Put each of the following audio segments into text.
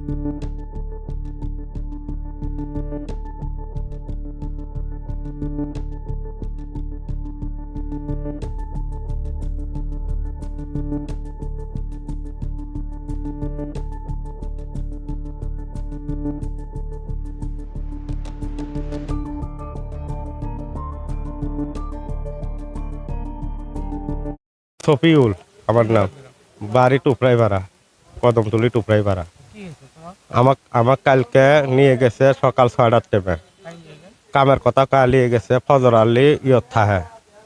শফিউল আমার নাম, বাড়ি টুপরাইপাড়া, কদমতলি টুপরাইপাড়া। আমাক কালকে নিয়ে গেছে সকাল 6টার টাইমে, কামের কথা নিয়ে গেছে ফজর আলী ইয়ত থাহে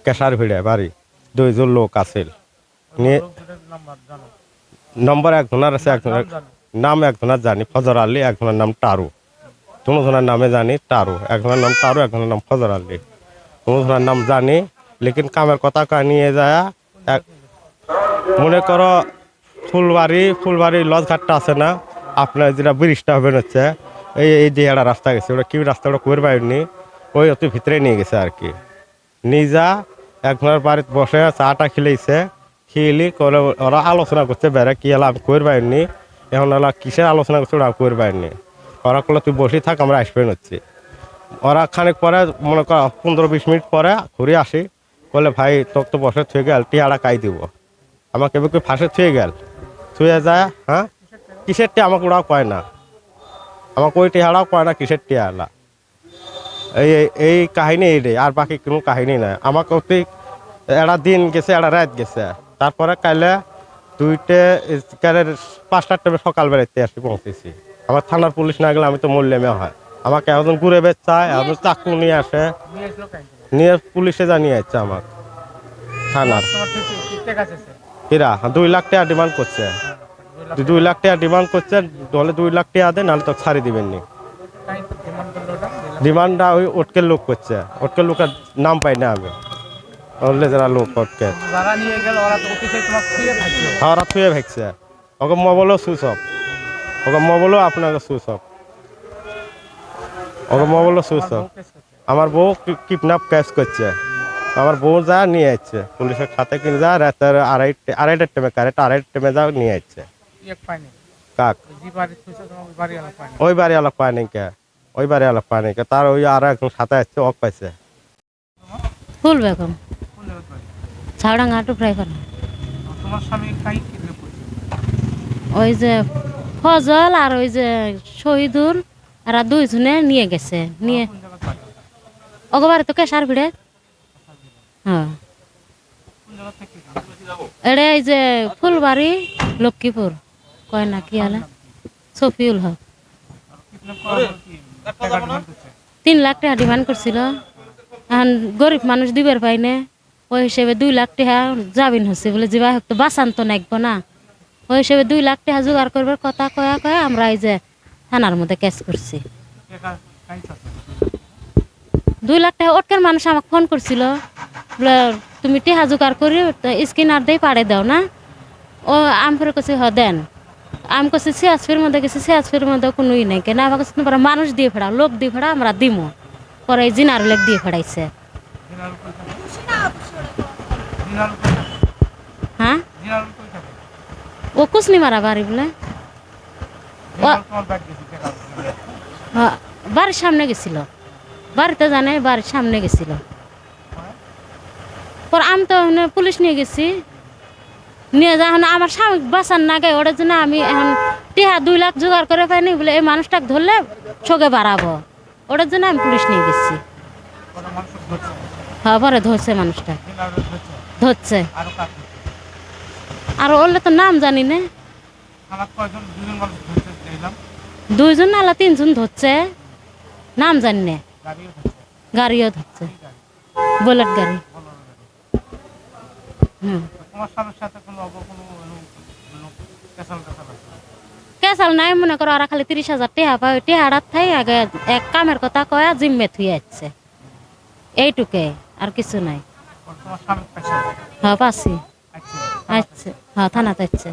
কেশার ভিড়ে বাড়ি। 2জন লোক আছিল নিয়ে নম্বর একজনের আছে, একজনের নাম একজনের জানি ফজর আলী, একজনের নাম টারু। দুজনের নামে জানি টারু, একজনের নাম টারু, একজনের নাম ফজর আলী। দুজনের নাম জানি, লেকিন কামের কথা নিয়ে যায় মনে করো ফুলবাড়ি লজঘাটটা আছে না, আপনার যেটা ব্রিজটা হবে হচ্ছে এই যে একটা রাস্তা গেছে, ওটা কি রাস্তাটা করে পারেনি, ওই অতি ভিতরে নিয়ে গেছে আর কি। নিজা একজনের বাড়িতে বসে চাটা খেলেছে, খেলি করে ওরা আলোচনা করছে বেড়ে কি এলাম করে পারেনি। এখন এলা কিসের আলোচনা করছে ওরা করে পারেনি। ওরা করলো তুই বসে থাক, আমরা আসবেন হচ্ছি। ওরা খানিক পরে মনে করো 15-20 মিনিট পরে ঘুরে আসি, বলে ভাই তোর তো বসে থুয়ে গেল, টিয়াটা কাই দিব। আমাকে এবার ফাঁসে থুয়ে গেল, থুয়ে যায়। হ্যাঁ কিসের টিয়া আমাকে ওরাও কয় না, আমাকে ওই টিয়াটাও কয় না কিসের টিয়া এলা। এই কাহিনী এইটাই, আর বাকি কোনো কাহিনী নাই। আমাকে অতি একটা দিন গেছে, একটা রাত গেছে, তারপরে কাইলে 5টার টাইমে সকাল বেড়াইতে আসি পৌঁছেছি। আমার থানার পুলিশ না গেলে আমি তো মূল্যমে হয়। আমাকে এখন ঘুরে বেচায়, এখন চাকু নিয়ে আসে, নিয়ে পুলিশে জানিয়ে যাচ্ছে আমার থানার। এরা 2 লাখ টাকা ডিমান্ড করছে, 2 লাখ টাকা ডিমান্ড করছে, তাহলে 2 লাখ টাকা দেয়, নাহলে তো ছাড়ি দিবেননি। ডিমান্ডটা ওই ওটকের লোক করছে, ওটকের লোকের নাম পাই না আমি, বললে যারা লোক ওটকে ওরা থুয়ে ভাগছে। ওকে মোবাইলও সুইচ অফ, ওকে মোবাইলও আপনাকে সুইচ অফ, ওকে মোবাইলও সুইচ অফ। আমার বউ কিডন্যাপ ক্যাশ করছে, আমার বউ যা নিয়ে যাচ্ছে পুলিশের খাতে, কিনে যা রাতের আড়াইটার টাইমে, কারেক্ট 2:30 টাইমে যা নিয়ে যাচ্ছে। কাক ওই বাড়ি আলাপ পায় নাই কে, ওই বাড়ি আলাপ পায় নাই কে, তার ওই আর একজন সাথে আসছে, ওক পাইছে। ফুল বেগম, ছাউডাঙ্গা টুকরাইপাড়া। ওই যে ফজল আর ওই যে শহীদুল, এরা 2জনে নিয়ে গেছে, নিয়ে অগবারে তো কেশার ভিড়ে। হ্যাঁ এড়ে এই যে ফুলবাড়ি লক্ষ্মীপুর কয় না কি হলে শফিউল হক। 3 লাখ টাকা ডিমান্ড করছিল, এখন গরিব মানুষ দিবার পাইনে, ওই হিসেবে 2 লাখ টাকা জামিন হচ্ছে বলে যাবা তো বাঁচান তো নাকবো না, ওই হিসেবে 2 লাখ টাকা জোগাড় করবার কথা কয়া আমরা এই যে থানার মধ্যে কেস করছি। 2 লাখ টাকা ওটকার মানুষ আমাকে ফোন করছিল, বলে তুমি টিহা জোগাড় করি স্ক্যানার দিয়ে পাড়ে দাও না। ও আমি ফের কাছে দেন, আমি কাছে সিয়াজফের মধ্যে গেছি, সিয়াজফের মধ্যে কোনোই নাই কেন, আমার কাছে তোমরা মানুষ দিয়ে ফেড়া, লোক দিয়ে ফেড়া, আমরা দিমো। পরে এই জিনার লোক দিয়ে ফেড়াইছে। হ্যাঁ ও কুসনি মারা বাড়ি বলে, বাড়ির সামনে গেছিল, বাড়িতে জানে বাড়ির সামনে গেছিল। পর আমি তো পুলিশ নিয়ে গেছি, নিয়ে যা আমার স্বামী বাঁচান না গে, ওটার জন্য আমি এখন টিহা 2 লাখ জোগাড় করে পাইনি বলে এই মানুষটাকে ধরলে চোখে বাড়াবো, ওটার জন্য আমি পুলিশ নিয়ে গেছি। হ্যাঁ পরে ধরছে মানুষটা, ধরছে। আর ওরলে তো নাম জানি না, 2জন নালা 3জন ধরছে, নাম জানি না। গাড়িও ধরছে, বুলেট গাড়ি। কেসাল নাই, মনে করো ওরা খালি 30,000 টাকা পায়, টিহাড়াত থাই আগে এক কামের কথা কয়া জিম্মে থুয়ে যাচ্ছে, এইটুকে আর কিছু নাই। হ্যাঁ পাচ্ছি, আচ্ছা হ্যাঁ থানাতে আসছে।